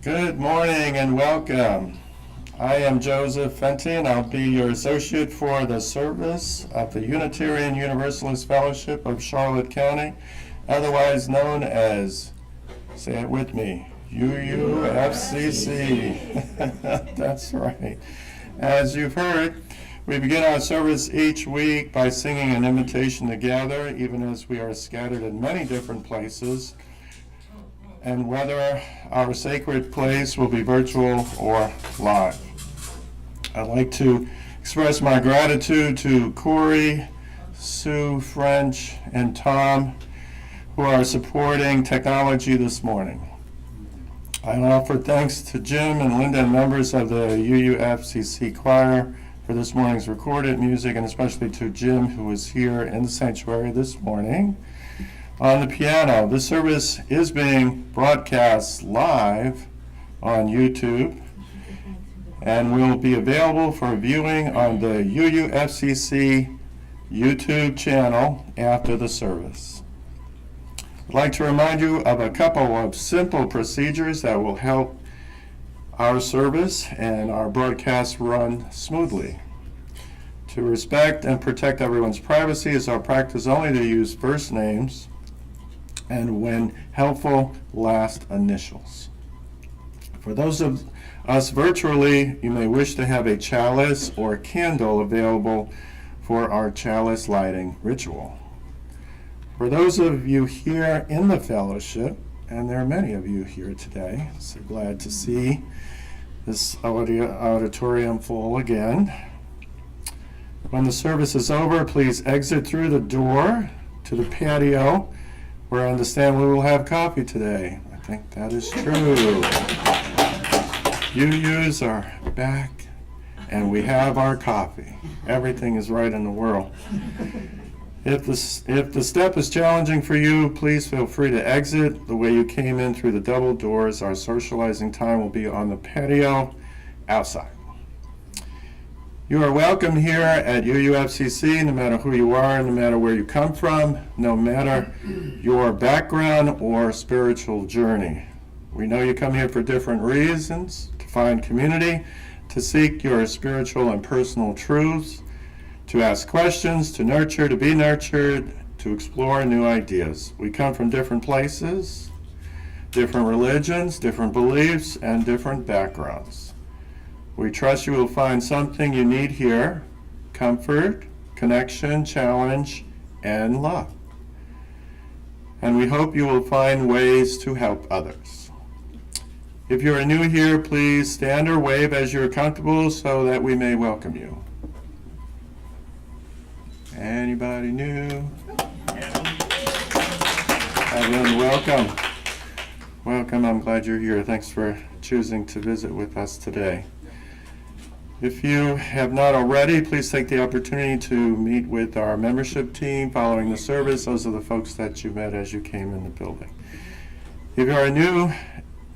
Good morning and welcome. I am Joseph Fenty and I'll be your associate for the service of the Unitarian Universalist Fellowship of Charlotte County, otherwise known as, say it with me, UUFCC. That's right. As you've heard, we begin our service each week by singing an invitation to gather, even as we are scattered in many different places, and whether our sacred place will be virtual or live. I'd like to express my gratitude to Corey, Sue, French, and Tom, who are supporting technology this morning. I offer thanks to Jim and Linda and members of the UUFCC choir for this morning's recorded music, and especially to Jim, who is here in the sanctuary this morning on the piano. This service is being broadcast live on YouTube and will be available for viewing on the UUFCC YouTube channel after the service. I'd like to remind you of a couple of simple procedures that will help our service and our broadcast run smoothly. To respect and protect everyone's privacy, is our practice only to use first names and, when helpful, last initials. For those of us virtually, you may wish to have a chalice or candle available for our chalice lighting ritual. For those of you here in the fellowship, and there are many of you here today, so glad to see this auditorium full again. When the service is over, please exit through the door to the patio, where I understand we will have coffee today. I think that is true. UUs are back, and we have our coffee. Everything is right in the world. If the step is challenging for you, please feel free to exit the way you came in through the double doors. Our socializing time will be on the patio outside. You are welcome here at UUFCC, no matter who you are, no matter where you come from, no matter your background or spiritual journey. We know you come here for different reasons: to find community, to seek your spiritual and personal truths, to ask questions, to nurture, to be nurtured, to explore new ideas. We come from different places, different religions, different beliefs, and different backgrounds. We trust you will find something you need here: comfort, connection, challenge, and love. And we hope you will find ways to help others. If you are new here, please stand or wave as you're comfortable so that we may welcome you. Anybody new? Everyone, welcome. Welcome, I'm glad you're here. Thanks for choosing to visit with us today. If you have not already, please take the opportunity to meet with our membership team following the service. Those are the folks that you met as you came in the building. If you are new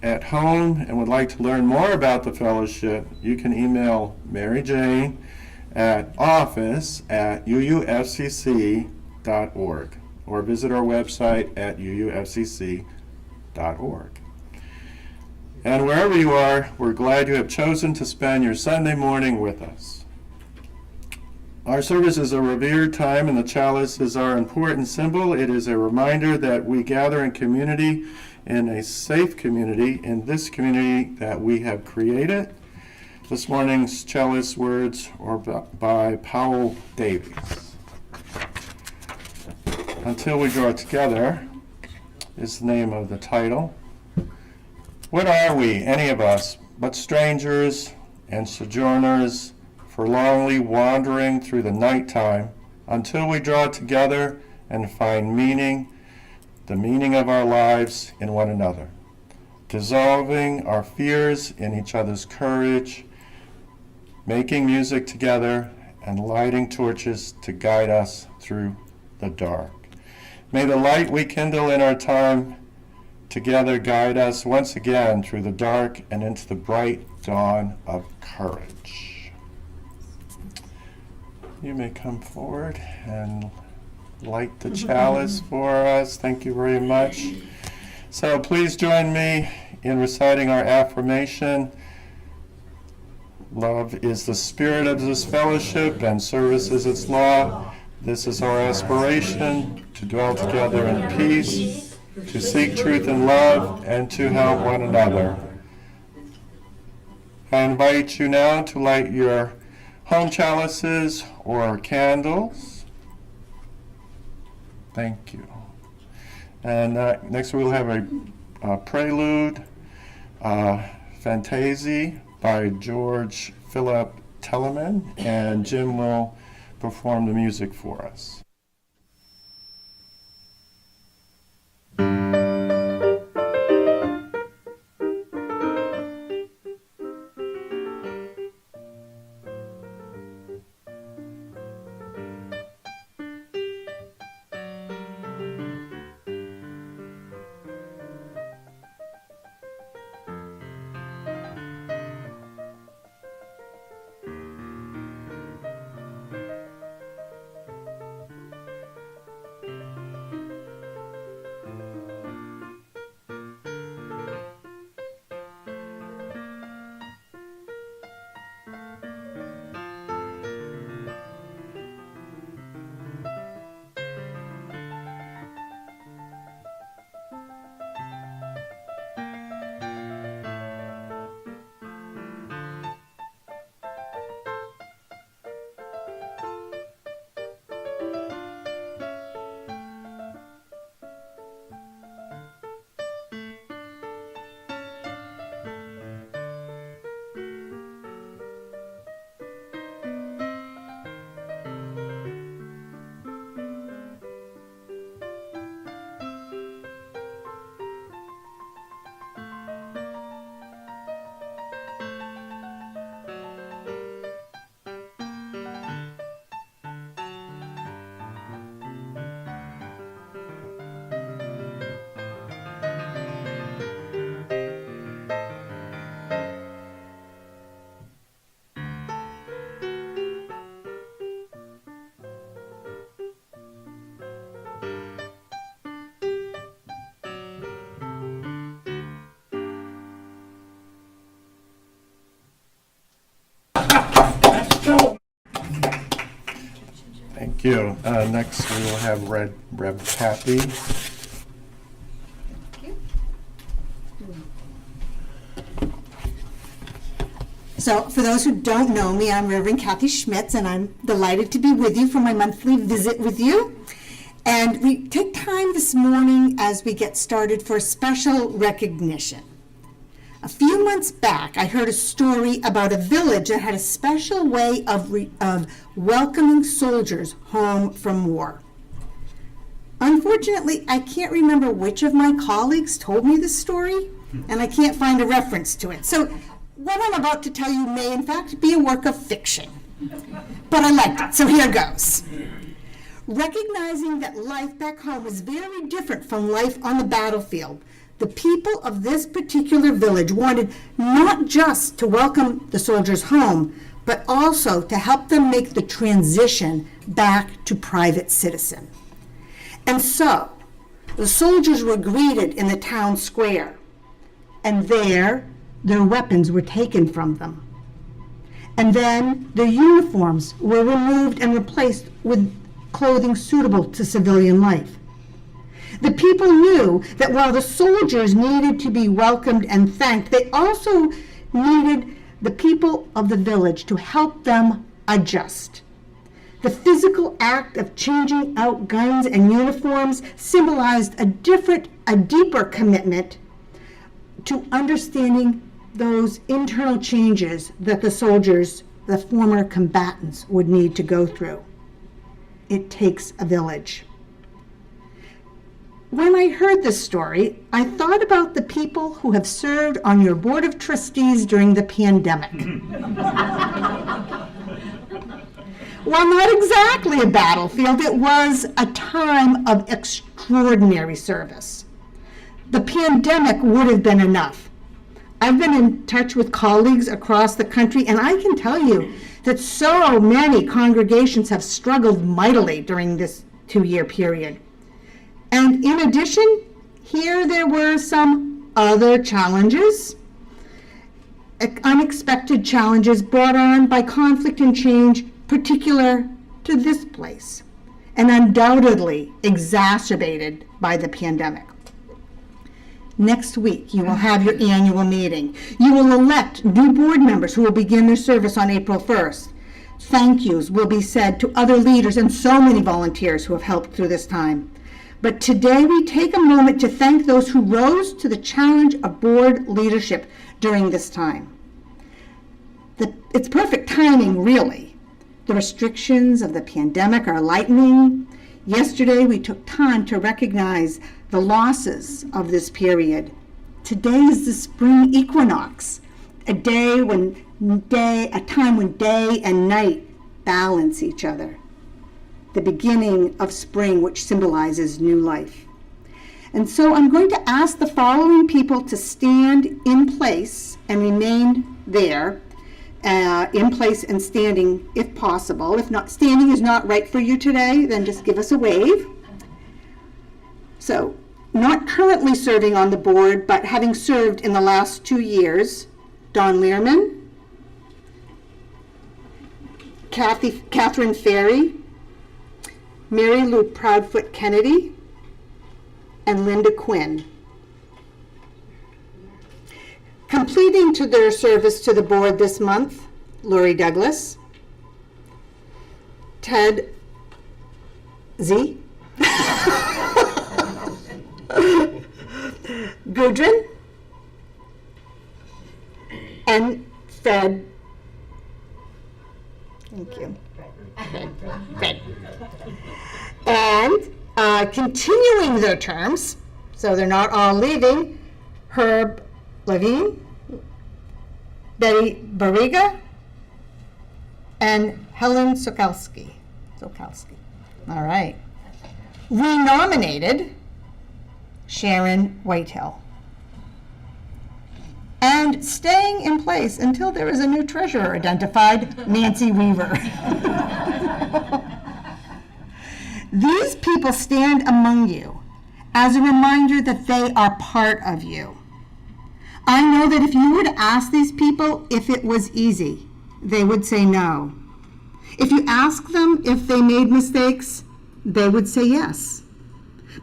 at home and would like to learn more about the fellowship, you can email Mary Jane at office@uufcc.org or visit our website at uufcc.org. And wherever you are, we're glad you have chosen to spend your Sunday morning with us. Our service is a revered time, and the chalice is our important symbol. It is a reminder that we gather in community, in a safe community, in this community that we have created. This morning's chalice words are by Powell Davies. Until we draw together is the name of the title. What are we, any of us, but strangers and sojourners, forlornly wandering through the nighttime until we draw together and find meaning, the meaning of our lives in one another, dissolving our fears in each other's courage, making music together and lighting torches to guide us through the dark. May the light we kindle in our time together guide us once again through the dark and into the bright dawn of courage. You may come forward and light the chalice for us. Thank you very much. So please join me in reciting our affirmation. Love is the spirit of this fellowship, and service is its law. This is our aspiration, to dwell together in peace, to seek truth and love, and to help one another. I invite you now to light your home chalices or candles. Thank you. And next we'll have a prelude, Fantasy by George Philip Telemann, and Jim will perform the music for us. Thank you. Next, we will have Rev Kathy. So, for those who don't know me, I'm Reverend Kathy Schmitz, and I'm delighted to be with you for my monthly visit with you. And we take time this morning as we get started for a special recognition. A few months back, I heard a story about a village that had a special way of welcoming soldiers home from war. Unfortunately, I can't remember which of my colleagues told me this story, and I can't find a reference to it. So what I'm about to tell you may in fact be a work of fiction, but I liked it, so here goes. Recognizing that life back home is very different from life on the battlefield, the people of this particular village wanted not just to welcome the soldiers home, but also to help them make the transition back to private citizen. And so, the soldiers were greeted in the town square, and there, their weapons were taken from them. And then their uniforms were removed and replaced with clothing suitable to civilian life. The people knew that while the soldiers needed to be welcomed and thanked, they also needed the people of the village to help them adjust. The physical act of changing out guns and uniforms symbolized a deeper commitment to understanding those internal changes that the soldiers, the former combatants, would need to go through. It takes a village. When I heard this story, I thought about the people who have served on your board of trustees during the pandemic. While not exactly a battlefield, it was a time of extraordinary service. The pandemic would have been enough. I've been in touch with colleagues across the country, and I can tell you that so many congregations have struggled mightily during this 2-year period. And in addition, here there were some other challenges, unexpected challenges brought on by conflict and change particular to this place, and undoubtedly exacerbated by the pandemic. Next week, you will have your annual meeting. You will elect new board members who will begin their service on April 1st. Thank yous will be said to other leaders and so many volunteers who have helped through this time. But today we take a moment to thank those who rose to the challenge of board leadership during this time. It's perfect timing, really. The restrictions of the pandemic are lightening. Yesterday we took time to recognize the losses of this period. Today is the spring equinox, a time when day and night balance each other. The beginning of spring, which symbolizes new life. And so I'm going to ask the following people to stand in place and remain there, in place and standing if possible. If not, standing is not right for you today, then just give us a wave. So, not currently serving on the board, but having served in the last 2 years, Don Learman, Catherine Ferry, Mary Lou Proudfoot Kennedy, and Linda Quinn. Completing to their service to the board this month, Lori Douglas, Ted Z, Gudrun, and Fred. Thank you. Fred. And continuing their terms, so they're not all leaving, Herb Levine, Betty Barriga, and Helen Sokalski. All right. Renominated, Sharon Whitehill. And staying in place until there is a new treasurer identified, Nancy Weaver. These people stand among you as a reminder that they are part of you. I know that if you were to ask these people if it was easy, they would say no. If you ask them if they made mistakes, they would say yes.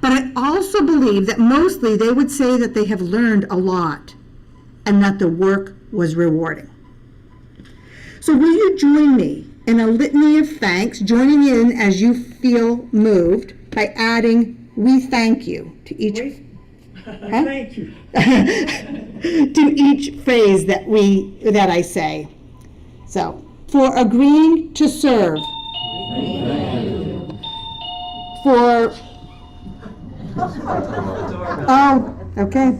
But I also believe that mostly they would say that they have learned a lot and that the work was rewarding. So will you join me in a litany of thanks, joining in as you feel moved by adding "we thank you" to each Thank you. to each phrase that I say. So, for agreeing to serve. For okay.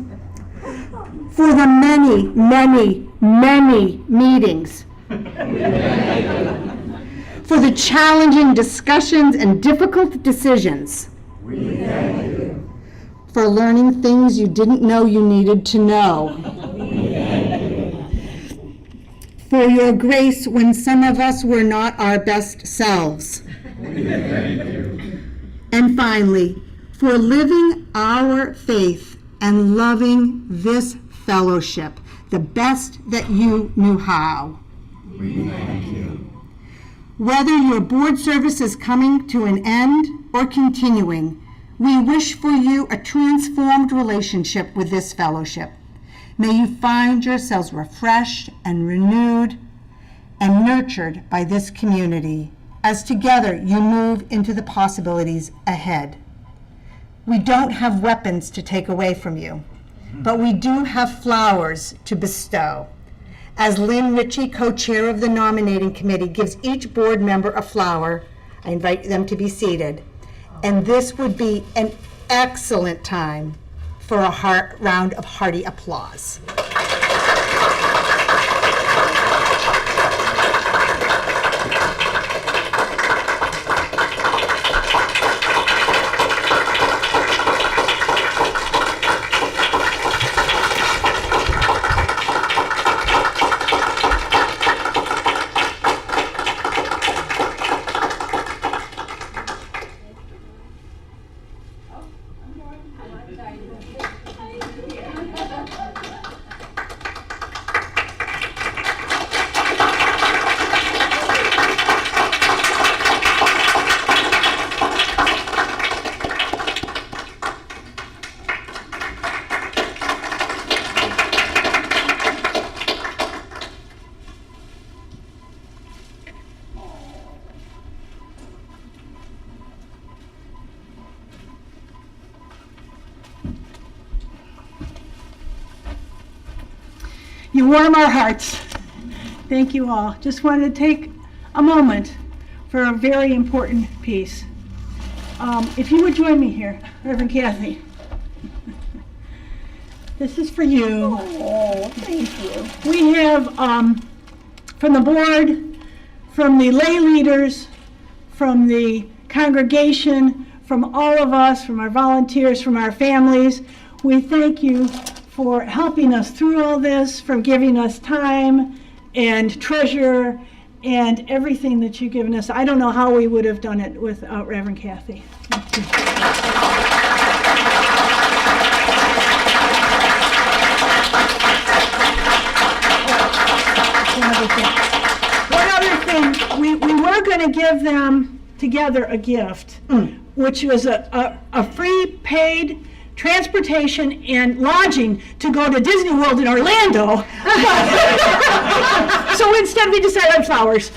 For the many, many, many meetings. For the challenging discussions and difficult decisions. We thank you. For learning things you didn't know you needed to know. We thank you. For your grace when some of us were not our best selves. We thank you. And finally, for living our faith and loving this fellowship the best that you knew how. We thank you. Whether your board service is coming to an end or continuing, we wish for you a transformed relationship with this fellowship. May you find yourselves refreshed and renewed and nurtured by this community as together you move into the possibilities ahead. We don't have weapons to take away from you, but we do have flowers to bestow. As Lynn Ritchie, co-chair of the nominating committee, gives each board member a flower, I invite them to be seated. And this would be an excellent time for a round of hearty applause. You warm our hearts. Thank you all. Just wanted to take a moment for a very important piece. If you would join me here, Reverend Kathy. This is for you. Oh, thank you. We have, from the board, from the lay leaders, from the congregation, from all of us, from our volunteers, from our families, we thank you for helping us through all this, for giving us time and treasure and everything that you've given us. I don't know how we would have done it without Reverend Kathy. Thank you. One other thing, we were going to give them together a gift, which was a free paid transportation and lodging to go to Disney World in Orlando. So instead we decided on flowers.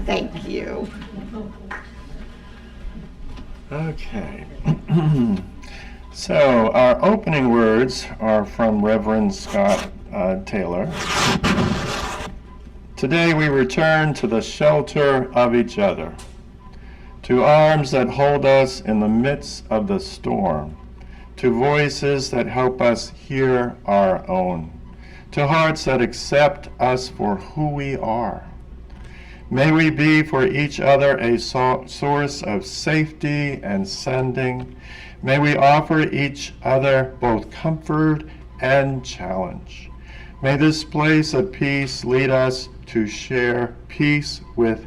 Thank you. Okay. So our opening words are from Reverend Scott Taylor. Today we return to the shelter of each other, to arms that hold us in the midst of the storm, to voices that help us hear our own, to hearts that accept us for who we are. May we be for each other a source of safety and sending. May we offer each other both comfort and challenge. May this place of peace lead us to share peace with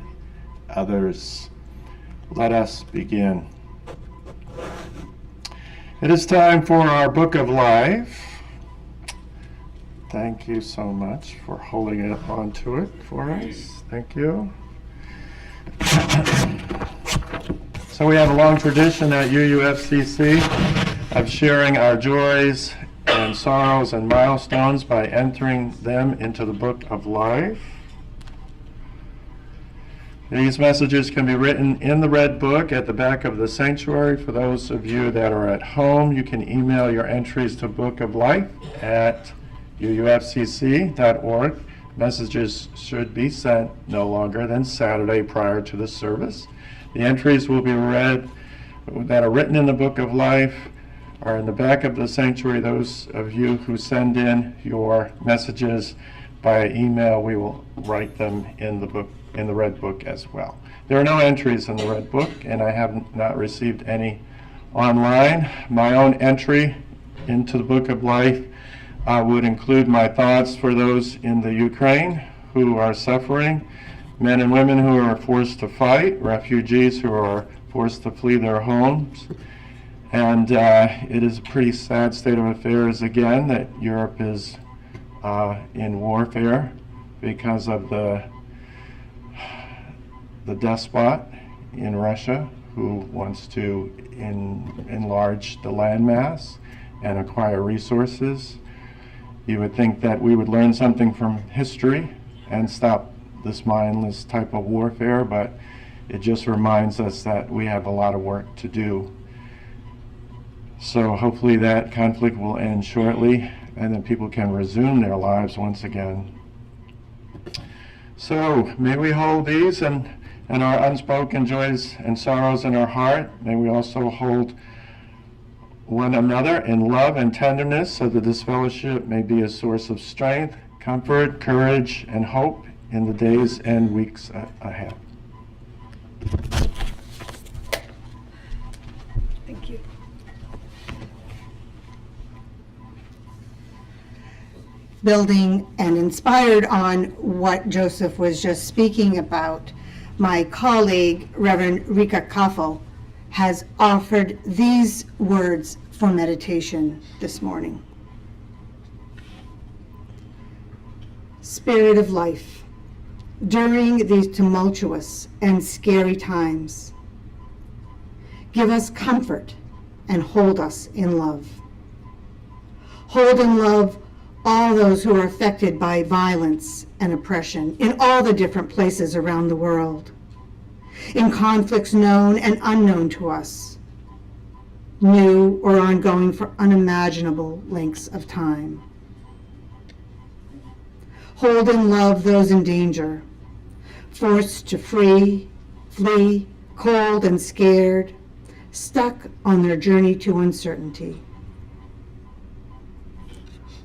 others. Let us begin. It is time for our Book of Life. Thank you so much for holding it onto it for us. Thank you. So we have a long tradition at UUFCC of sharing our joys and sorrows and milestones by entering them into the Book of Life. These messages can be written in the red book at the back of the sanctuary. For those of you that are at home, you can email your entries to Book of Life at uufcc.org. Messages should be sent no longer than Saturday prior to the service. The entries will be read that are written in the Book of Life are in the back of the sanctuary. Those of you who send in your messages by email, we will write them in the book, in the red book as well. There are no entries in the red book, and I have not received any online. My own entry into the Book of Life would include my thoughts for those in the Ukraine who are suffering, men and women who are forced to fight, refugees who are forced to flee their homes. And it is a pretty sad state of affairs again that Europe is in warfare because of the despot in Russia who wants to enlarge the landmass and acquire resources. You would think that we would learn something from history and stop this mindless type of warfare, but it just reminds us that we have a lot of work to do So hopefully that conflict will end shortly, and then people can resume their lives once again. So may we hold these and our unspoken joys and sorrows in our heart. May we also hold one another in love and tenderness, so that this fellowship may be a source of strength, comfort, courage, and hope in the days and weeks ahead. Thank you. Building and inspired on what Joseph was just speaking about, my colleague, Reverend Rika Kaffel, has offered these words for meditation this morning. Spirit of life, during these tumultuous and scary times, give us comfort and hold us in love. Hold in love all those who are affected by violence and oppression in all the different places around the world, in conflicts known and unknown to us, new or ongoing for unimaginable lengths of time. Hold in love those in danger, forced to flee, cold and scared, stuck on their journey to uncertainty.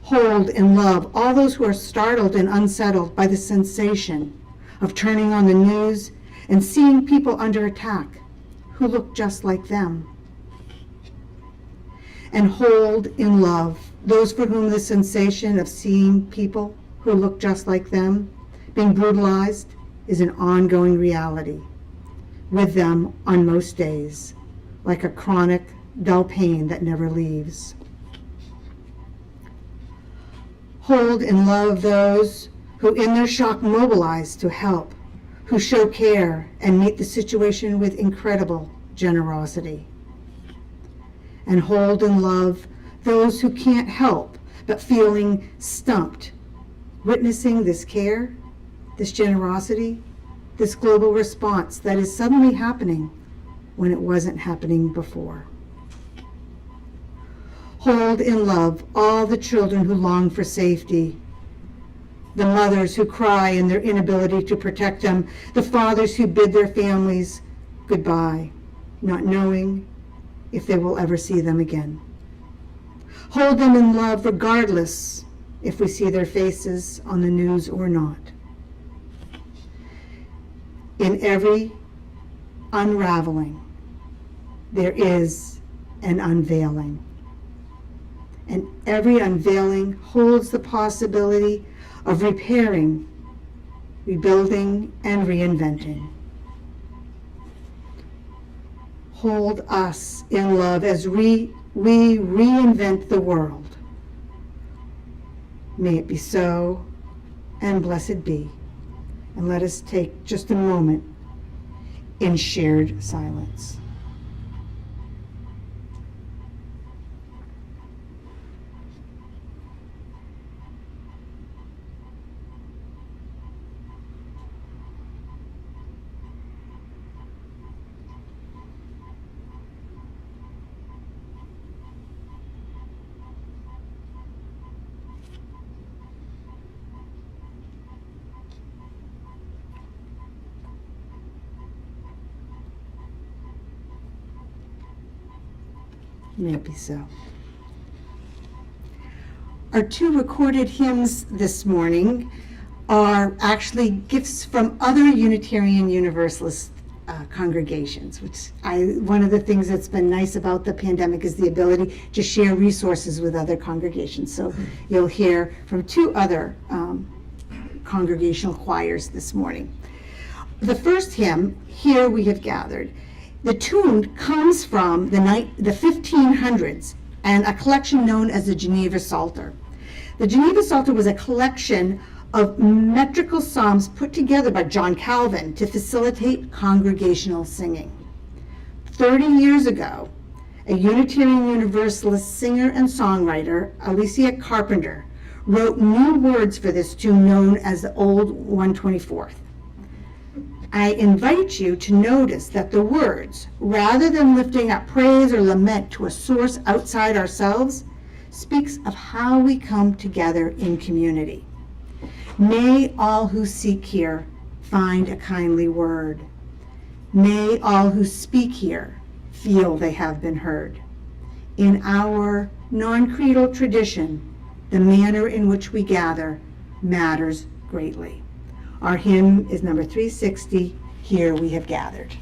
Hold in love all those who are startled and unsettled by the sensation of turning on the news and seeing people under attack who look just like them. And hold in love those for whom the sensation of seeing people who look just like them being brutalized is an ongoing reality, with them on most days, like a chronic, dull pain that never leaves. Hold in love those who in their shock mobilize to help, who show care and meet the situation with incredible generosity. And hold in love those who can't help but feeling stumped, witnessing this care, this generosity, this global response that is suddenly happening when it wasn't happening before. Hold in love all the children who long for safety, the mothers who cry in their inability to protect them, the fathers who bid their families goodbye, not knowing if they will ever see them again. Hold them in love regardless if we see their faces on the news or not. In every unraveling, there is an unveiling. And every unveiling holds the possibility of repairing, rebuilding, and reinventing. Hold us in love as we reinvent the world. May it be so, and blessed be. And let us take just a moment in shared silence. May it be so. Our two recorded hymns this morning are actually gifts from other Unitarian Universalist congregations, which one of the things that's been nice about the pandemic is the ability to share resources with other congregations. So you'll hear from two other congregational choirs this morning. The first hymn, Here We Have Gathered, the tune comes from the 1500s and a collection known as the Geneva Psalter. The Geneva Psalter was a collection of metrical psalms put together by John Calvin to facilitate congregational singing. 30 years ago, a Unitarian Universalist singer and songwriter, Alicia Carpenter, wrote new words for this tune known as the Old 124th. I invite you to notice that the words, rather than lifting up praise or lament to a source outside ourselves, speaks of how we come together in community. May all who seek here find a kindly word. May all who speak here feel they have been heard. In our non-creedal tradition, the manner in which we gather matters greatly. Our hymn is number 360, Here We Have Gathered.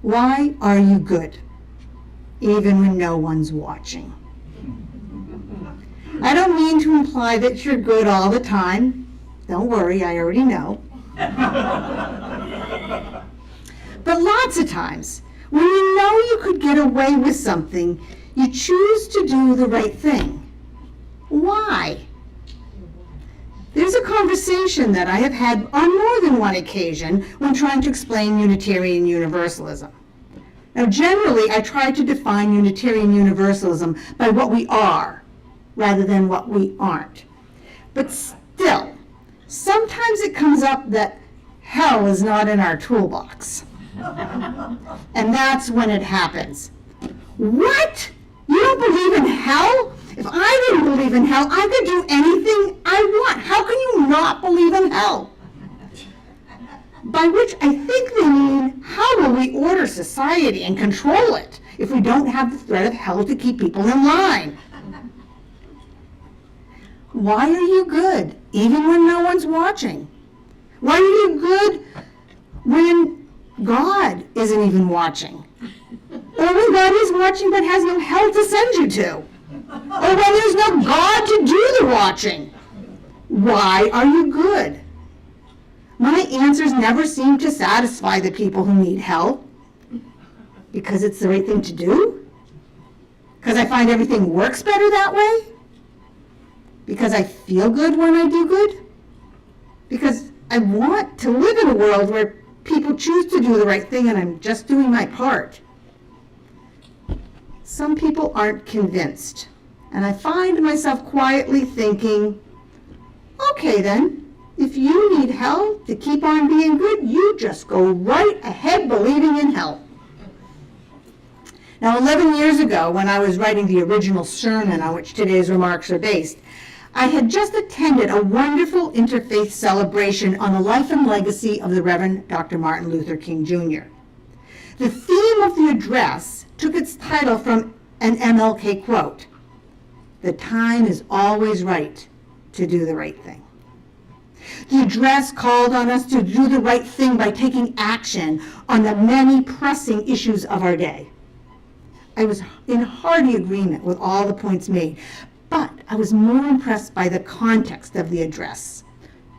Why are you good, even when no one's watching? I don't mean to imply that you're good all the time. Don't worry, I already know. But lots of times, when you know you could get away with something, you choose to do the right thing. Why? There's a conversation that I have had on more than one occasion when trying to explain Unitarian Universalism. Now, generally, I try to define Unitarian Universalism by what we are, rather than what we aren't. But still, sometimes it comes up that hell is not in our toolbox. And that's when it happens. What? You don't believe in hell? If I didn't believe in hell, I could do anything I want. How can you not believe in hell? By which I think they mean, how will we order society and control it if we don't have the threat of hell to keep people in line? Why are you good even when no one's watching? Why are you good when God isn't even watching? Or when God is watching but has no hell to send you to? Or when there's no God to do the watching? Why are you good? My answers never seem to satisfy the people who need hell. Because it's the right thing to do? Because I find everything works better that way? Because I feel good when I do good? Because I want to live in a world where people choose to do the right thing and I'm just doing my part. Some people aren't convinced, and I find myself quietly thinking, okay then, if you need hell to keep on being good, you just go right ahead believing in hell. Now, 11 years ago, when I was writing the original sermon on which today's remarks are based, I had just attended a wonderful interfaith celebration on the life and legacy of the Reverend Dr. Martin Luther King Jr. The theme of the address took its title from an MLK quote, "The time is always right to do the right thing." The address called on us to do the right thing by taking action on the many pressing issues of our day. I was in hearty agreement with all the points made, but I was more impressed by the context of the address.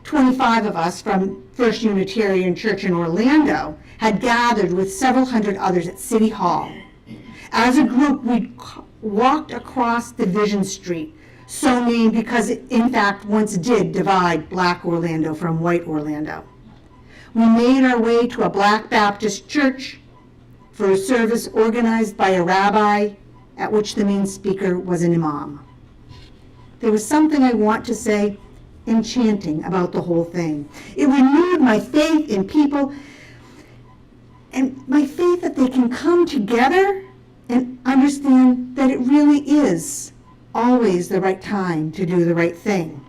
25 of us from First Unitarian Church in Orlando had gathered with several hundred others at City Hall. As a group, we walked across Division Street, so named because it in fact once did divide Black Orlando from White Orlando. We made our way to a Black Baptist church for a service organized by a rabbi, at which the main speaker was an imam. There was something I want to say enchanting about the whole thing. It renewed my faith in people and my faith that they can come together and understand that it really is always the right time to do the right thing.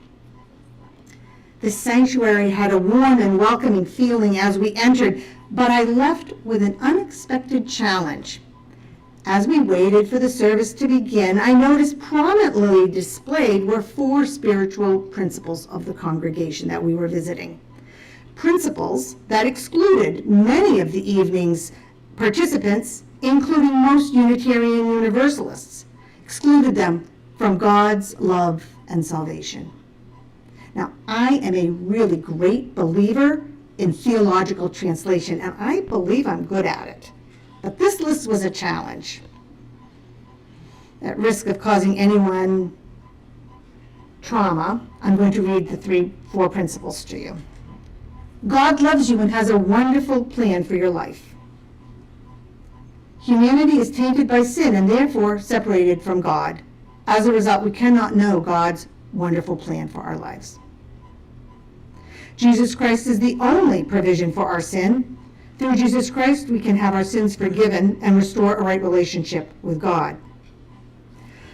The sanctuary had a warm and welcoming feeling as we entered, but I left with an unexpected challenge. As we waited for the service to begin, I noticed prominently displayed were 4 spiritual principles of the congregation that we were visiting. Principles that excluded many of the evening's participants, including most Unitarian Universalists, excluded them from God's love and salvation. Now, I am a really great believer in theological translation, and I believe I'm good at it. But this list was a challenge. At risk of causing anyone trauma, I'm going to read the 4 principles to you. God loves you and has a wonderful plan for your life. Humanity is tainted by sin and therefore separated from God. As a result, we cannot know God's wonderful plan for our lives. Jesus Christ is the only provision for our sin. Through Jesus Christ, we can have our sins forgiven and restore a right relationship with God.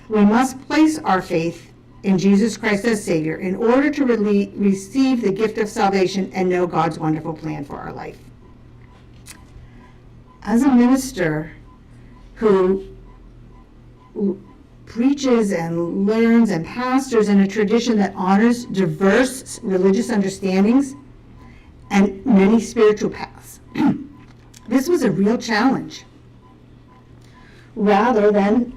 We must place our faith in Jesus Christ as Savior in order to receive the gift of salvation and know God's wonderful plan for our life. As a minister who preaches and learns and pastors in a tradition that honors diverse religious understandings and many spiritual paths, this was a real challenge. Rather than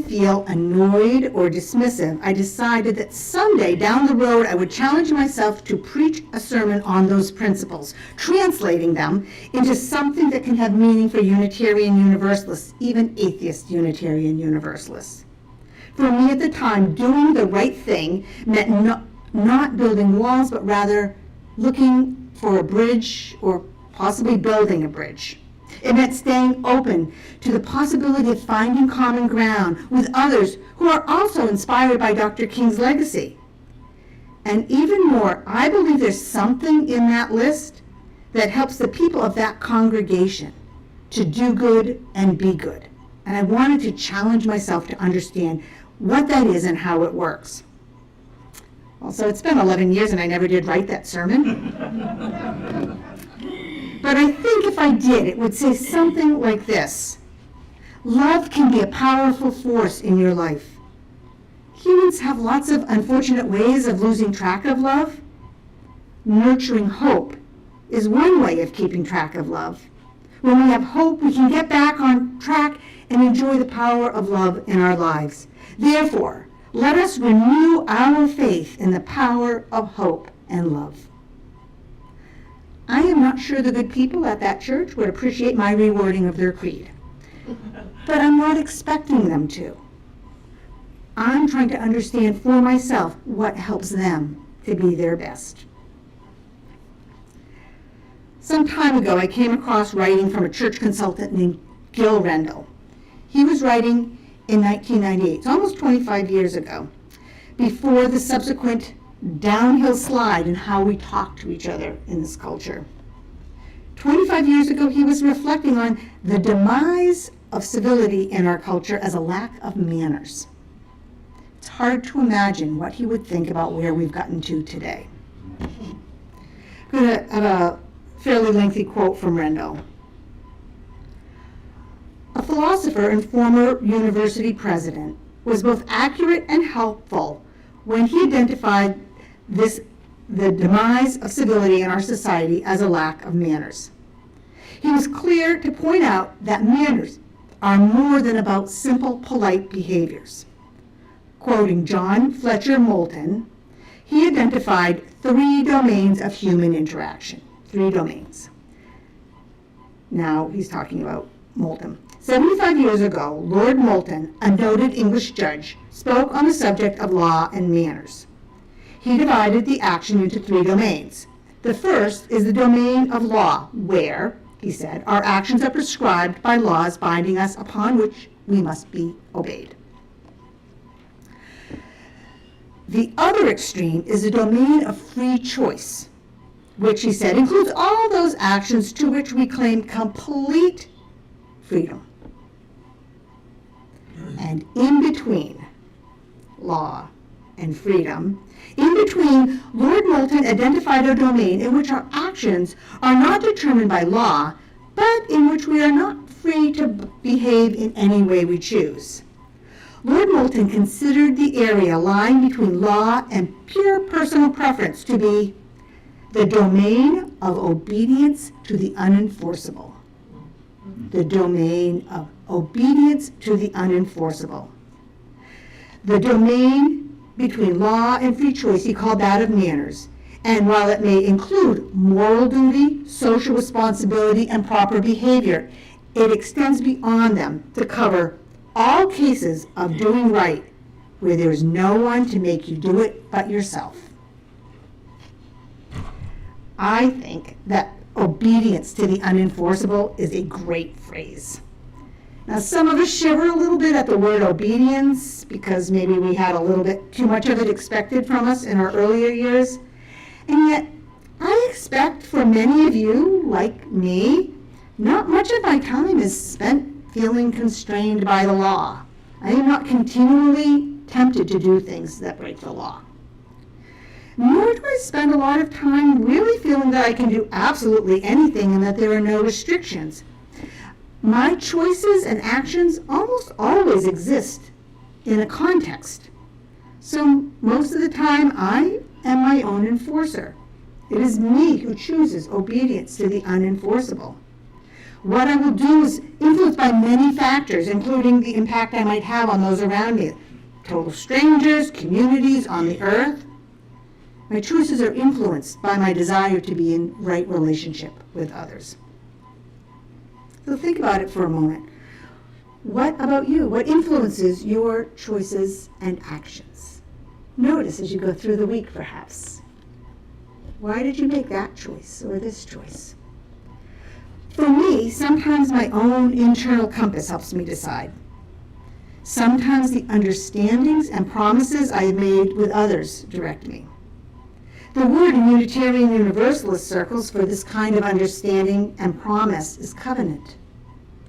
feel annoyed or dismissive, I decided that someday down the road I would challenge myself to preach a sermon on those principles, translating them into something that can have meaning for Unitarian Universalists, even atheist Unitarian Universalists. For me at the time, doing the right thing meant not building walls, but rather looking for a bridge or possibly building a bridge. It meant staying open to the possibility of finding common ground with others who are also inspired by Dr. King's legacy. And even more, I believe there's something in that list that helps the people of that congregation to do good and be good. And I wanted to challenge myself to understand what that is and how it works. Also, it's been 11 years and I never did write that sermon. But I think if I did, it would say something like this. Love can be a powerful force in your life. Humans have lots of unfortunate ways of losing track of love. Nurturing hope is one way of keeping track of love. When we have hope, we can get back on track and enjoy the power of love in our lives. Therefore, let us renew our faith in the power of hope and love. I am not sure the good people at that church would appreciate my rewording of their creed, but I'm not expecting them to. I'm trying to understand for myself what helps them to be their best. Some time ago, I came across writing from a church consultant named Gil Rendell. He was writing in 1998, it's almost 25 years ago, before the subsequent downhill slide in how we talk to each other in this culture. 25 years ago, he was reflecting on the demise of civility in our culture as a lack of manners. It's hard to imagine what he would think about where we've gotten to today. I'm going to have a fairly lengthy quote from Rendell. A philosopher and former university president was both accurate and helpful when he identified the demise of civility in our society as a lack of manners. He was clear to point out that manners are more than about simple, polite behaviors. Quoting John Fletcher Moulton, he identified 3 domains of human interaction. 3 domains. Now he's talking about Moulton. 75 years ago, Lord Moulton, a noted English judge, spoke on the subject of law and manners. He divided the action into 3 domains. The first is the domain of law, where, he said, our actions are prescribed by laws binding us upon which we must be obeyed. The other extreme is the domain of free choice, which, he said, includes all those actions to which we claim complete freedom. And in between law and freedom, in between, Lord Moulton identified a domain in which our actions are not determined by law, but in which we are not free to behave in any way we choose. Lord Moulton considered the area lying between law and pure personal preference to be the domain of obedience to the unenforceable. The domain of obedience to the unenforceable. The domain between law and free choice, he called that of manners. And while it may include moral duty, social responsibility, and proper behavior, it extends beyond them to cover all cases of doing right where there is no one to make you do it but yourself. I think that obedience to the unenforceable is a great phrase. Now, some of us shiver a little bit at the word obedience because maybe we had a little bit too much of it expected from us in our earlier years. And yet, I expect for many of you, like me, not much of my time is spent feeling constrained by the law. I am not continually tempted to do things that break the law. Nor do I spend a lot of time really feeling that I can do absolutely anything and that there are no restrictions. My choices and actions almost always exist in a context. So most of the time, I am my own enforcer. It is me who chooses obedience to the unenforceable. What I will do is influenced by many factors, including the impact I might have on those around me, total strangers, communities on the earth. My choices are influenced by my desire to be in right relationship with others. So think about it for a moment. What about you? What influences your choices and actions? Notice as you go through the week, perhaps. Why did you make that choice or this choice? For me, sometimes my own internal compass helps me decide. Sometimes the understandings and promises I have made with others direct me. The word in Unitarian Universalist circles for this kind of understanding and promise is covenant.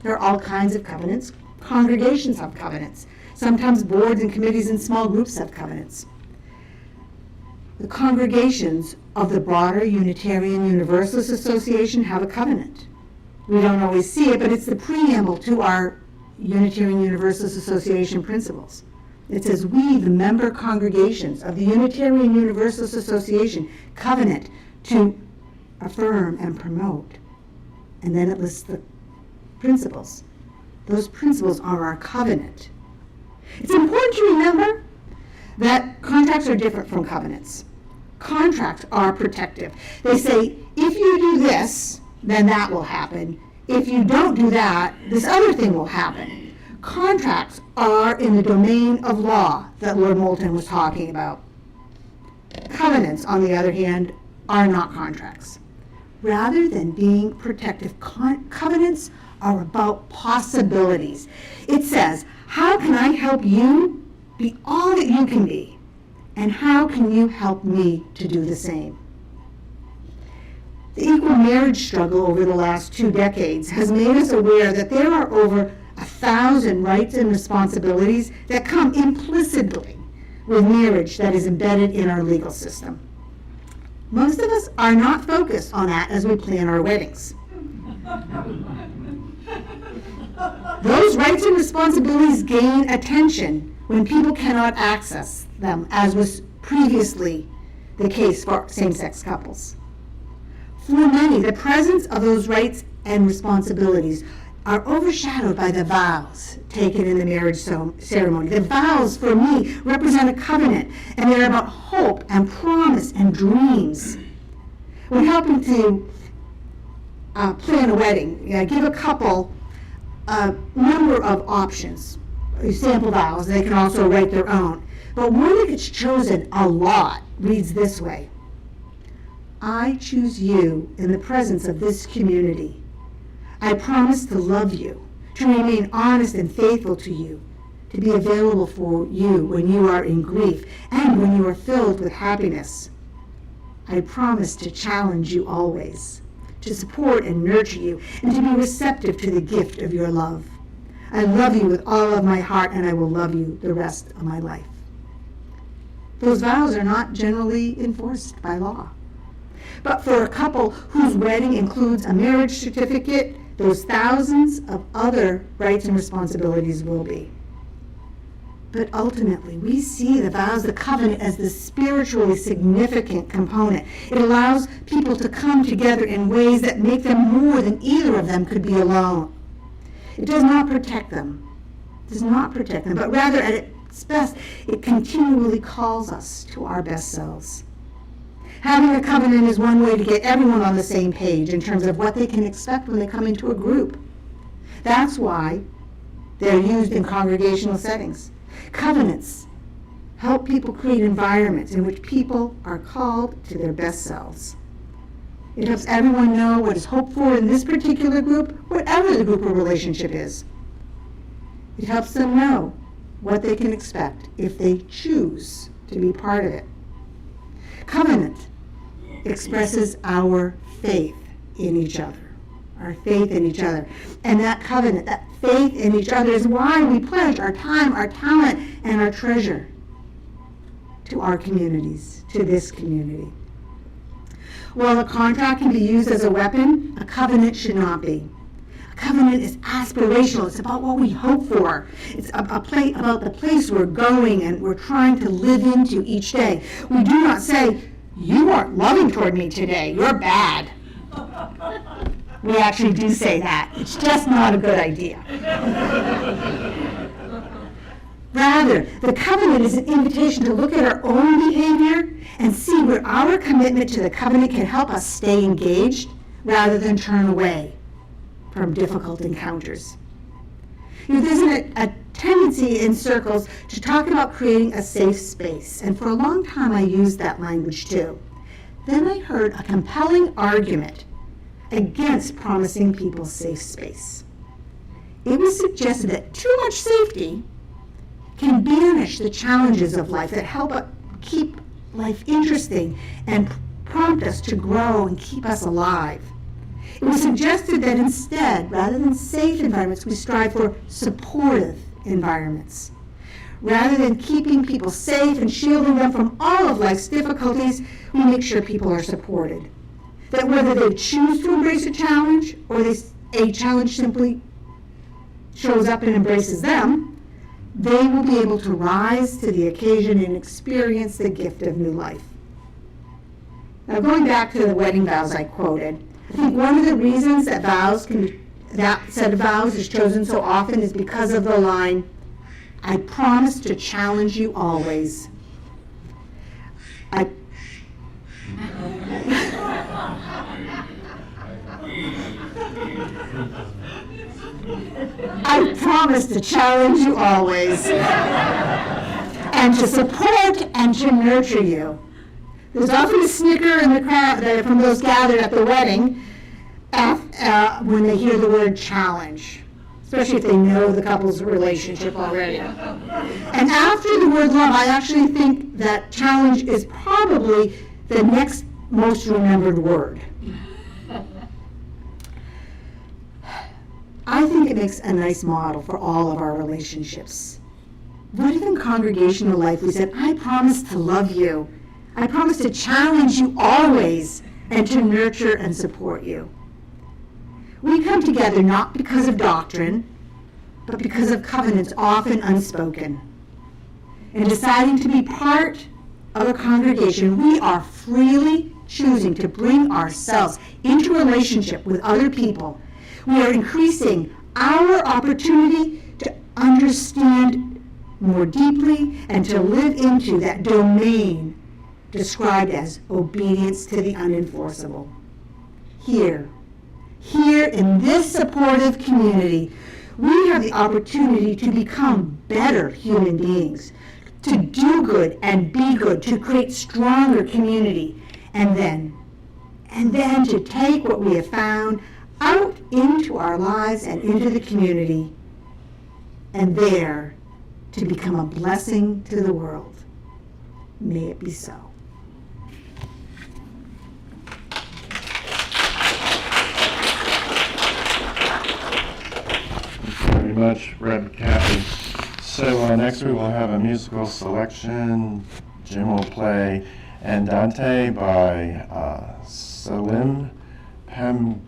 There are all kinds of covenants. Congregations have covenants. Sometimes boards and committees and small groups have covenants. The congregations of the broader Unitarian Universalist Association have a covenant. We don't always see it, but it's the preamble to our Unitarian Universalist Association principles. It says, we, the member congregations of the Unitarian Universalist Association, covenant to affirm and promote. And then it lists the principles. Those principles are our covenant. It's important to remember that contracts are different from covenants. Contracts are protective. They say, if you do this, then that will happen. If you don't do that, this other thing will happen. Contracts are in the domain of law that Lord Moulton was talking about. Covenants, on the other hand, are not contracts. Rather than being protective, covenants are about possibilities. It says, how can I help you be all that you can be? And how can you help me to do the same? The equal marriage struggle over the last 2 decades has made us aware that there are over 1,000 rights and responsibilities that come implicitly with marriage that is embedded in our legal system. Most of us are not focused on that as we plan our weddings. Those rights and responsibilities gain attention when people cannot access them, as was previously the case for same-sex couples. For many, the presence of those rights and responsibilities are overshadowed by the vows taken in the marriage ceremony. The vows, for me, represent a covenant, and they're about hope and promise and dreams. When helping to plan a wedding, give a couple a number of options, sample vows. They can also write their own. But one that gets chosen a lot reads this way: I choose you in the presence of this community. I promise to love you, to remain honest and faithful to you, to be available for you when you are in grief and when you are filled with happiness. I promise to challenge you always, to support and nurture you, and to be receptive to the gift of your love. I love you with all of my heart, and I will love you the rest of my life. Those vows are not generally enforced by law. But for a couple whose wedding includes a marriage certificate, those thousands of other rights and responsibilities will be. But ultimately, we see the vows, the covenant, as the spiritually significant component. It allows people to come together in ways that make them more than either of them could be alone. It does not protect them. It does not protect them, but rather at its best, it continually calls us to our best selves. Having a covenant is one way to get everyone on the same page in terms of what they can expect when they come into a group. That's why they're used in congregational settings. Covenants help people create environments in which people are called to their best selves. It helps everyone know what is hoped for in this particular group, whatever the group or relationship is. It helps them know what they can expect if they choose to be part of it. Covenant expresses our faith in each other. Our faith in each other. And that covenant, that faith in each other, is why we pledge our time, our talent, and our treasure to our communities, to this community. While a contract can be used as a weapon, a covenant should not be. A covenant is aspirational. It's about what we hope for. It's about the place we're going and we're trying to live into each day. We do not say, you aren't loving toward me today, you're bad. We actually do say that. It's just not a good idea. Rather, the covenant is an invitation to look at our own behavior and see where our commitment to the covenant can help us stay engaged rather than turn away from difficult encounters. There's a tendency in circles to talk about creating a safe space, and for a long time I used that language too. Then I heard a compelling argument against promising people safe space. It was suggested that too much safety can banish the challenges of life that help keep life interesting and prompt us to grow and keep us alive. It was suggested that instead, rather than safe environments, we strive for supportive environments. Rather than keeping people safe and shielding them from all of life's difficulties, we make sure people are supported. That whether they choose to embrace a challenge or a challenge simply shows up and embraces them, they will be able to rise to the occasion and experience the gift of new life. Now, going back to the wedding vows I quoted, I think one of the reasons that set of vows is chosen so often is because of the line, "I promise to challenge you always." I promise to challenge you always, and to support and to nurture you. There's often a snicker in the crowd from those gathered at the wedding when they hear the word challenge, especially if they know the couple's relationship already. And after the word love, I actually think that challenge is probably the next most remembered word. I think it makes a nice model for all of our relationships. What if in congregational life we said, "I promise to love you. I promise to challenge you always and to nurture and support you." We come together not because of doctrine, but because of covenants often unspoken. In deciding to be part of a congregation, we are freely choosing to bring ourselves into relationship with other people. We are increasing our opportunity to understand more deeply and to live into that domain described as obedience to the unenforceable. Here in this supportive community, we have the opportunity to become better human beings, to do good and be good, to create stronger community, and then to take what we have found out into our lives and into the community, and there to become a blessing to the world. May it be so. Very much, Rev. Kathy. So next we will have a musical selection. Jim will play Andante by Salim Pemgren.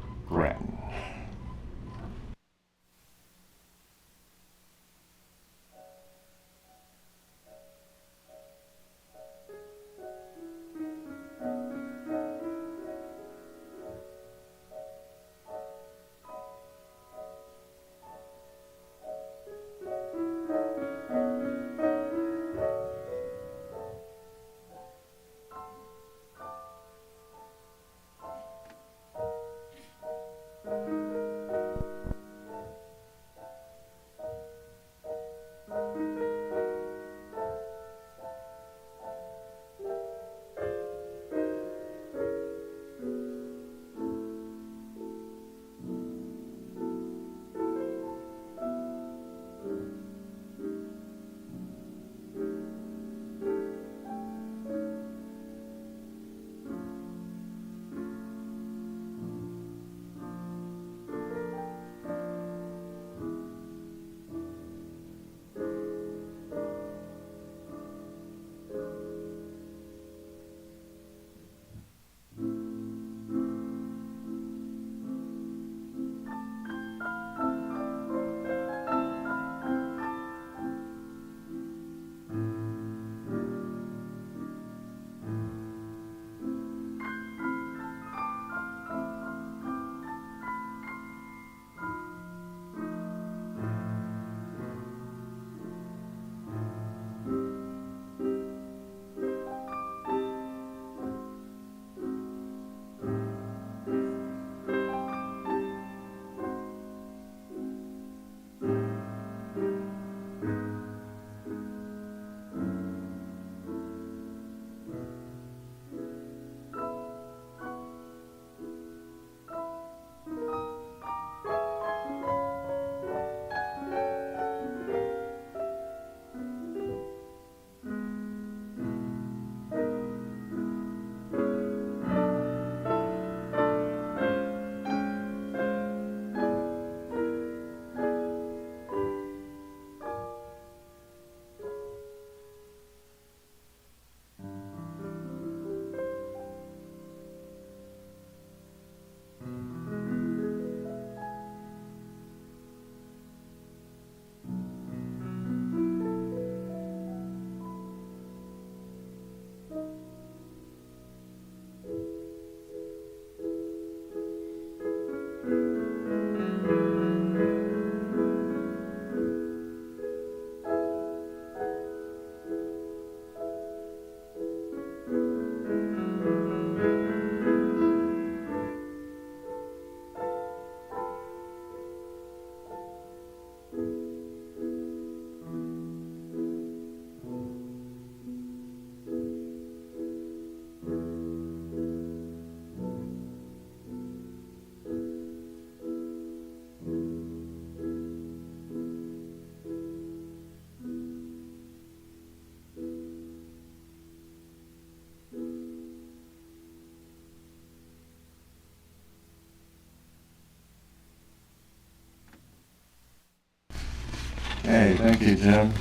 Hey, thank you, Jim.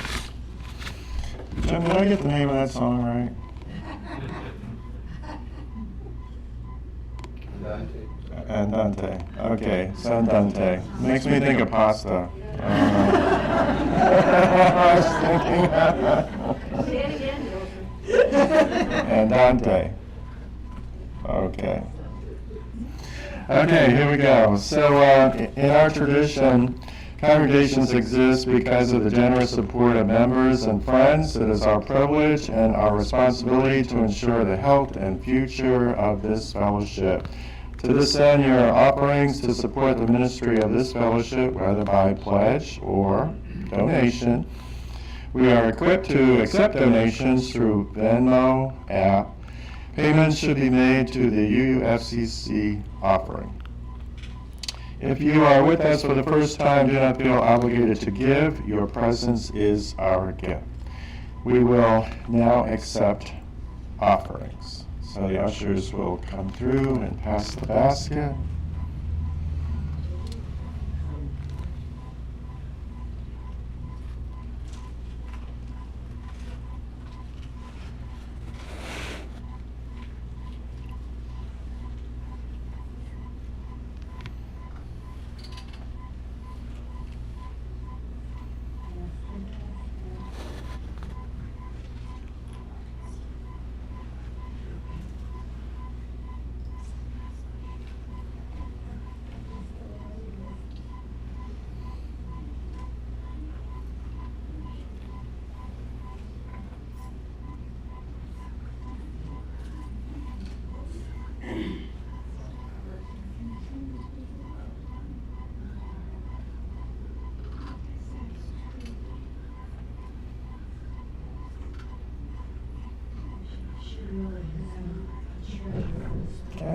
Jim, did I get the name of that song right? Andante. Okay, Sandante. Makes me think of pasta. I was thinking. Say it again, Joseph. Andante. Okay. Okay, here we go. So, in our tradition, congregations exist because of the generous support of members and friends. It is our privilege and our responsibility to ensure the health and future of this fellowship. To this end, your offerings to support the ministry of this fellowship, whether by pledge or donation. We are equipped to accept donations through Venmo app. Payments should be made to the UUFCC offering. If you are with us for the first time, do not feel obligated to give. Your presence is our gift. We will now accept offerings. So the ushers will come through and pass the basket.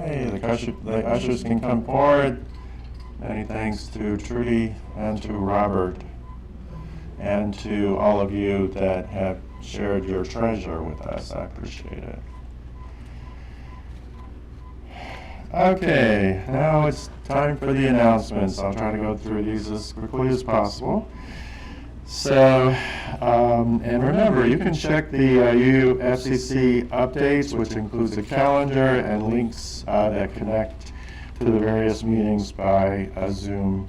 Okay, the ushers can come forward. Many thanks to Trudy and to Robert and to all of you that have shared your treasure with us. I appreciate it. Okay, now it's time for the announcements. I'll try to go through these as quickly as possible. So, and remember, you can check the UUFCC updates, which includes a calendar and links that connect to the various meetings by Zoom.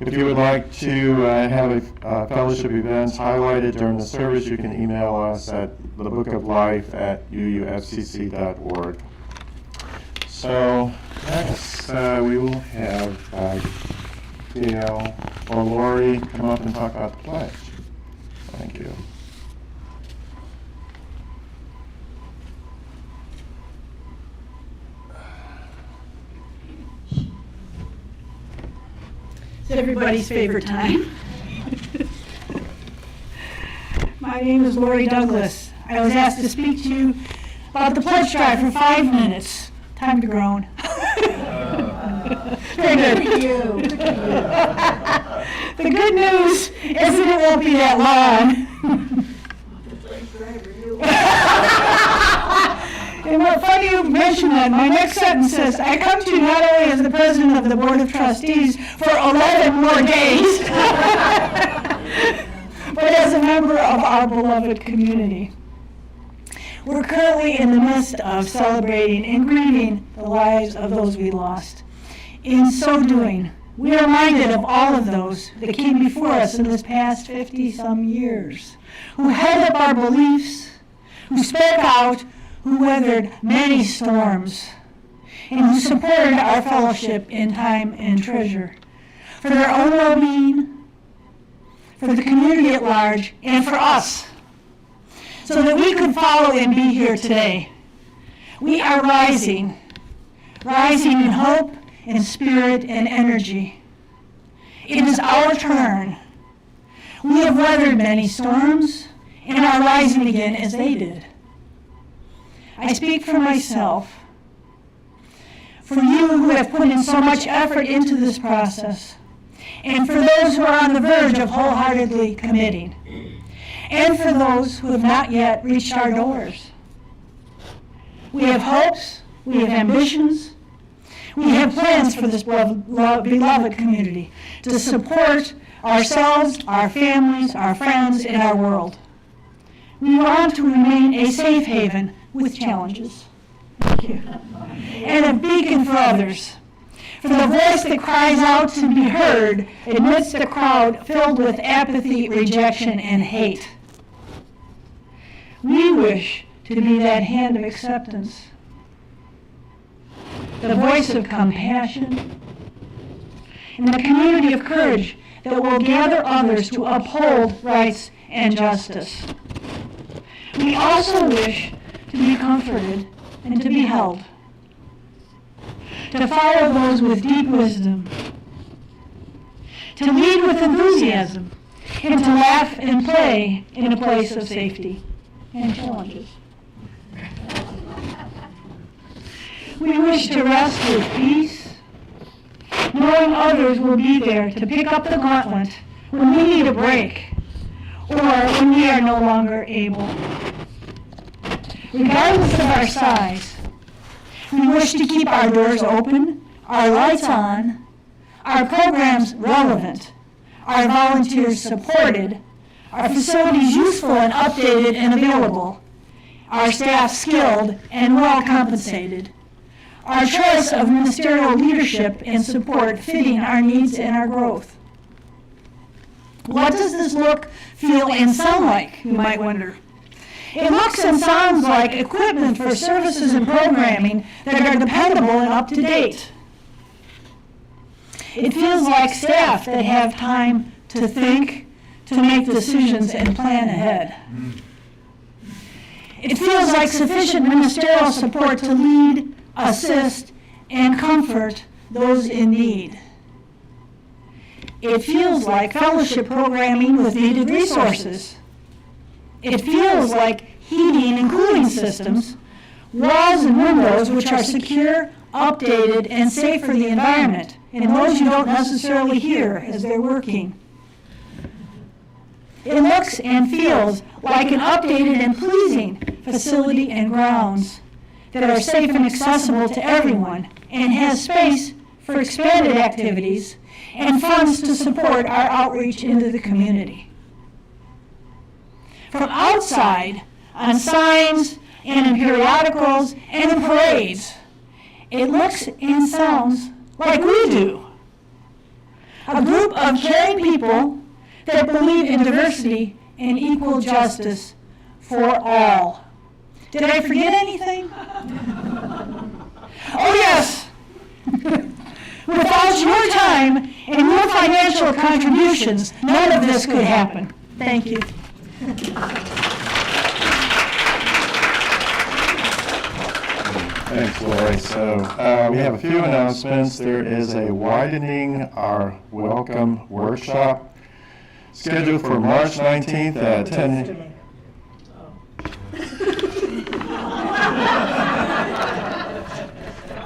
If you would like to have fellowship events highlighted during the service, you can email us at thebookoflife@uufcc.org. So, next, we will have Gail or Lori come up and talk about the pledge. Thank you. It's everybody's favorite time. My name is Lori Douglas. I was asked to speak to you about the pledge drive for 5 minutes. Time to groan. Very good. The good news is that it won't be that long. And what funny you mentioned that, my next sentence says, I come to you not only as the president of the Board of Trustees for 11 more days, but as a member of our beloved community. We're currently in the midst of celebrating and grieving the lives of those we lost. In so doing, we are reminded of all of those that came before us in this past 50-some years, who held up our beliefs, who spoke out, who weathered many storms, and who supported our fellowship in time and treasure, for their own well-being, for the community at large, and for us, so that we could follow and be here today. We are rising in hope and spirit and energy. It is our turn. We have weathered many storms and are rising again as they did. I speak for myself, for you who have put in so much effort into this process, and for those who are on the verge of wholeheartedly committing, and for those who have not yet reached our doors. We have hopes, we have ambitions, we have plans for this beloved community to support ourselves, our families, our friends, and our world. We want to remain a safe haven with challenges. Thank you. And a beacon for others, for the voice that cries out to be heard amidst a crowd filled with apathy, rejection, and hate. We wish to be that hand of acceptance, the voice of compassion, and the community of courage that will gather others to uphold rights and justice. We also wish to be comforted and to be held, to follow those with deep wisdom, to lead with enthusiasm, and to laugh and play in a place of safety and challenges. We wish to rest with peace, knowing others will be there to pick up the gauntlet when we need a break or when we are no longer able. Regardless of our size, we wish to keep our doors open, our lights on, our programs relevant, our volunteers supported, our facilities useful and updated and available, our staff skilled and well compensated, our choice of ministerial leadership and support fitting our needs and our growth. What does this look, feel, and sound like, you might wonder? It looks and sounds like equipment for services and programming that are dependable and up to date. It feels like staff that have time to think, to make decisions and plan ahead. It feels like sufficient ministerial support to lead, assist, and comfort those in need. It feels like fellowship programming with needed resources. It feels like heating and cooling systems, walls and windows which are secure, updated, and safe for the environment, and those you don't necessarily hear as they're working. It looks and feels like an updated and pleasing facility and grounds that are safe and accessible to everyone and has space for expanded activities and funds to support our outreach into the community. From outside, on signs and in periodicals and in parades, it looks and sounds like we do. A group of caring people that believe in diversity and equal justice for all. Did I forget anything? Oh yes! Without your time and your financial contributions, none of this could happen. Thank you. Thanks, Lori. So we have a few announcements. There is a Widening Our Welcome workshop scheduled for March 19th at 10.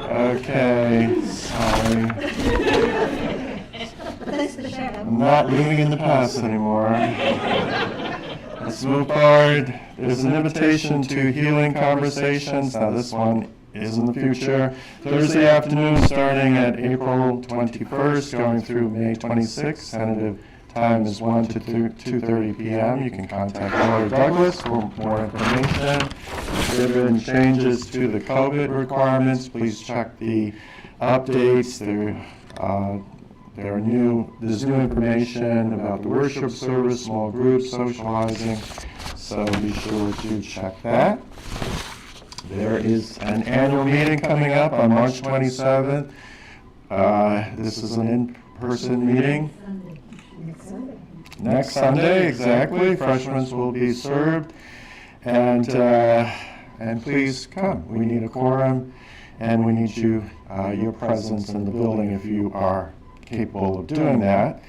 Okay, sorry. I'm not living in the past anymore. Let's move forward. There's an invitation to healing conversations. Now this one is in the future. Thursday afternoon starting at April 21st, going through May 26th. Tentative time is 1 to 2:30 p.m. You can contact Lori Douglas for more information. There have been changes to the COVID requirements. Please check the updates. There's new information about the worship service, small groups, socializing. So be sure to check that. There is an annual meeting coming up on March 27th. This is an in-person meeting. Next Sunday, exactly. Freshmen will be served. And please come. We need a quorum, and we need your presence in the building if you are capable of doing that.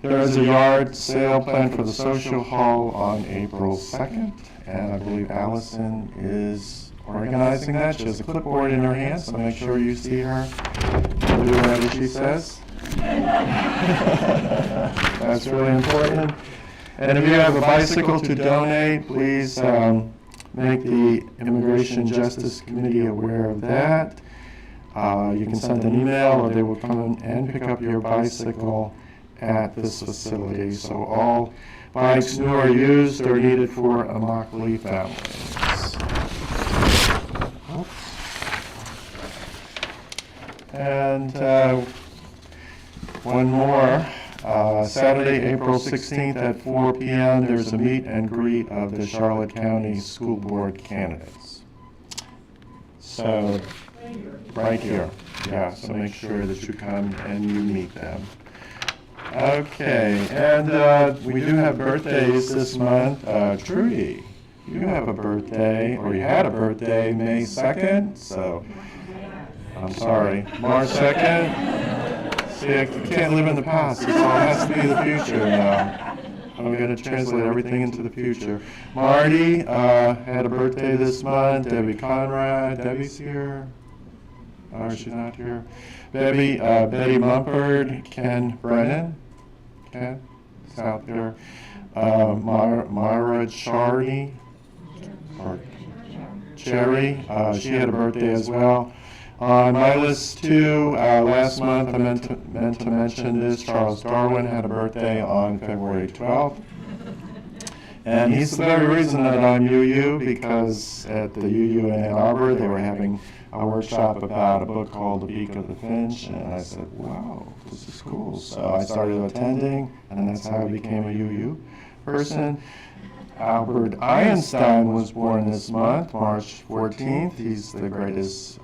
There is a yard sale planned for the social hall on April 2nd, and I believe Allison is organizing that. She has a clipboard in her hand, so make sure you see her. Do whatever she says. That's really important. And if you have a bicycle to donate, please make the Immigration Justice Committee aware of that. You can send an email, or they will come and pick up your bicycle at this facility. So all bikes new or used are needed for Immokalee families. Oops. And one more. Saturday, April 16th at 4 p.m., there's a meet and greet of the Charlotte County School Board candidates. So, right here. Yeah, so make sure that you come and you meet them. Okay, and we do have birthdays this month. Trudy, you have a birthday, or you had a birthday May 2nd, so I'm sorry, March 2nd. See, I can't live in the past, it all has to be the future now. I'm going to translate everything into the future. Marty had a birthday this month. Debbie Conrad, Debbie's here. Oh, she's not here. Betty Mumford, Ken Brennan, Ken, is out there. Myra Charney, or Cherry, she had a birthday as well. On my list too, last month I meant to mention this, Charles Darwin had a birthday on February 12th. And he's the very reason that I'm UU, because at the UU in Ann Arbor, they were having a workshop about a book called The Beak of the Finch, and I said, wow, this is cool. So I started attending, and that's how I became a UU person. Albert Einstein was born this month, March 14th. He's the greatest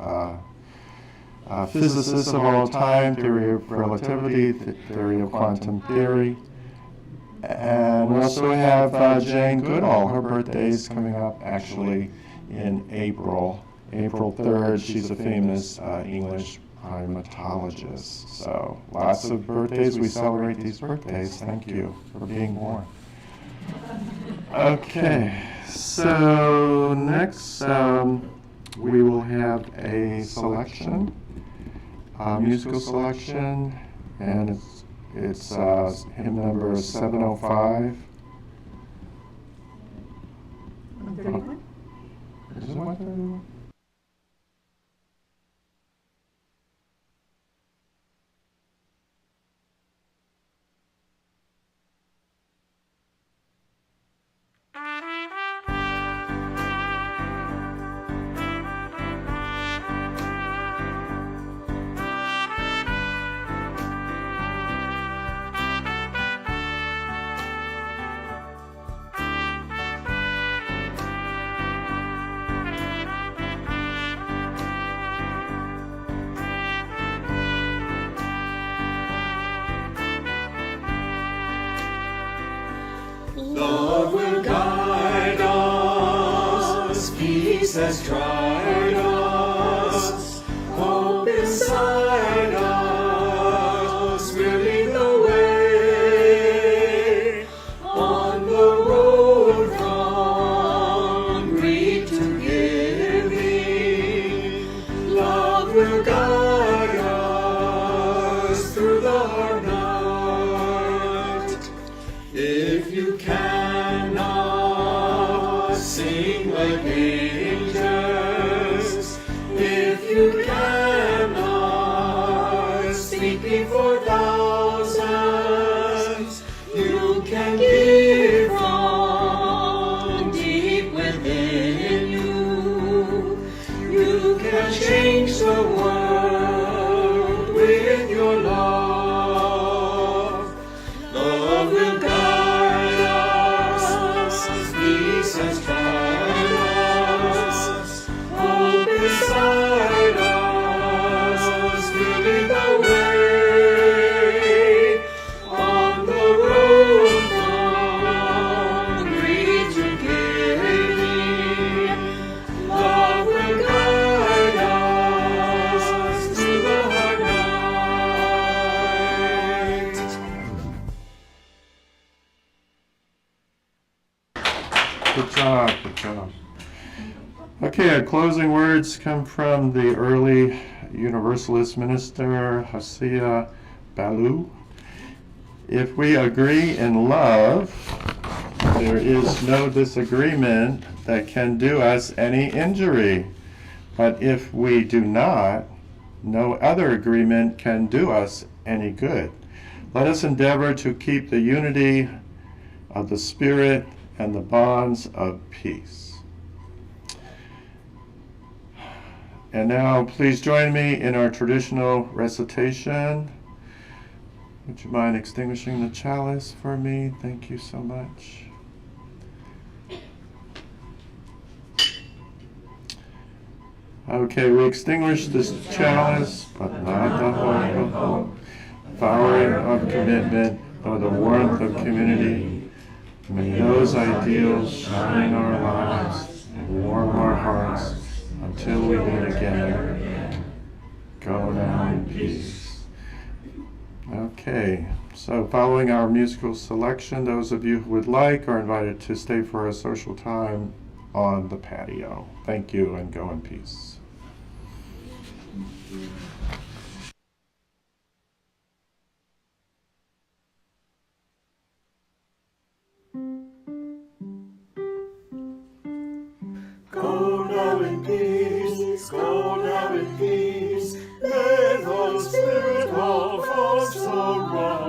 physicist of all time, theory of relativity, theory of quantum theory. And we also have Jane Goodall. Her birthday is coming up actually in April 3rd. She's a famous English primatologist. So lots of birthdays. We celebrate these birthdays. Thank you for being born. Okay, so next we will have a selection, musical selection, and it's hymn number 705. 131? Is it 131? Love will guide us, peace has tried us, hope inside us, we'll lead the way on the road from greed to giving. Love will guide us through the hard night. If you cannot sing like angels, if you cannot speak before thousands, you can give from deep within you. You can change the world with your love. Love will guide us, peace has tried us, hope inside us, we'll lead the way on the road from greed to giving. Love will guide us through the hard night. Good job, good job. Okay, our closing words come from the early Universalist minister, Hosea Ballou. If we agree in love, there is no disagreement that can do us any injury. But if we do not, no other agreement can do us any good. Let us endeavor to keep the unity of the Spirit and the bonds of peace. And now, please join me in our traditional recitation. Would you mind extinguishing the chalice for me? Thank you so much. Okay, we extinguish this chalice, but not the heart of hope, fire of commitment, or the warmth of community. May those ideals shine in our lives and warm our hearts until we meet again. Go now in peace. Okay, so following our musical selection, those of you who would like are invited to stay for a social time on the patio. Thank you, and go in peace. Go now in peace, go now in peace. May the Spirit of us surround.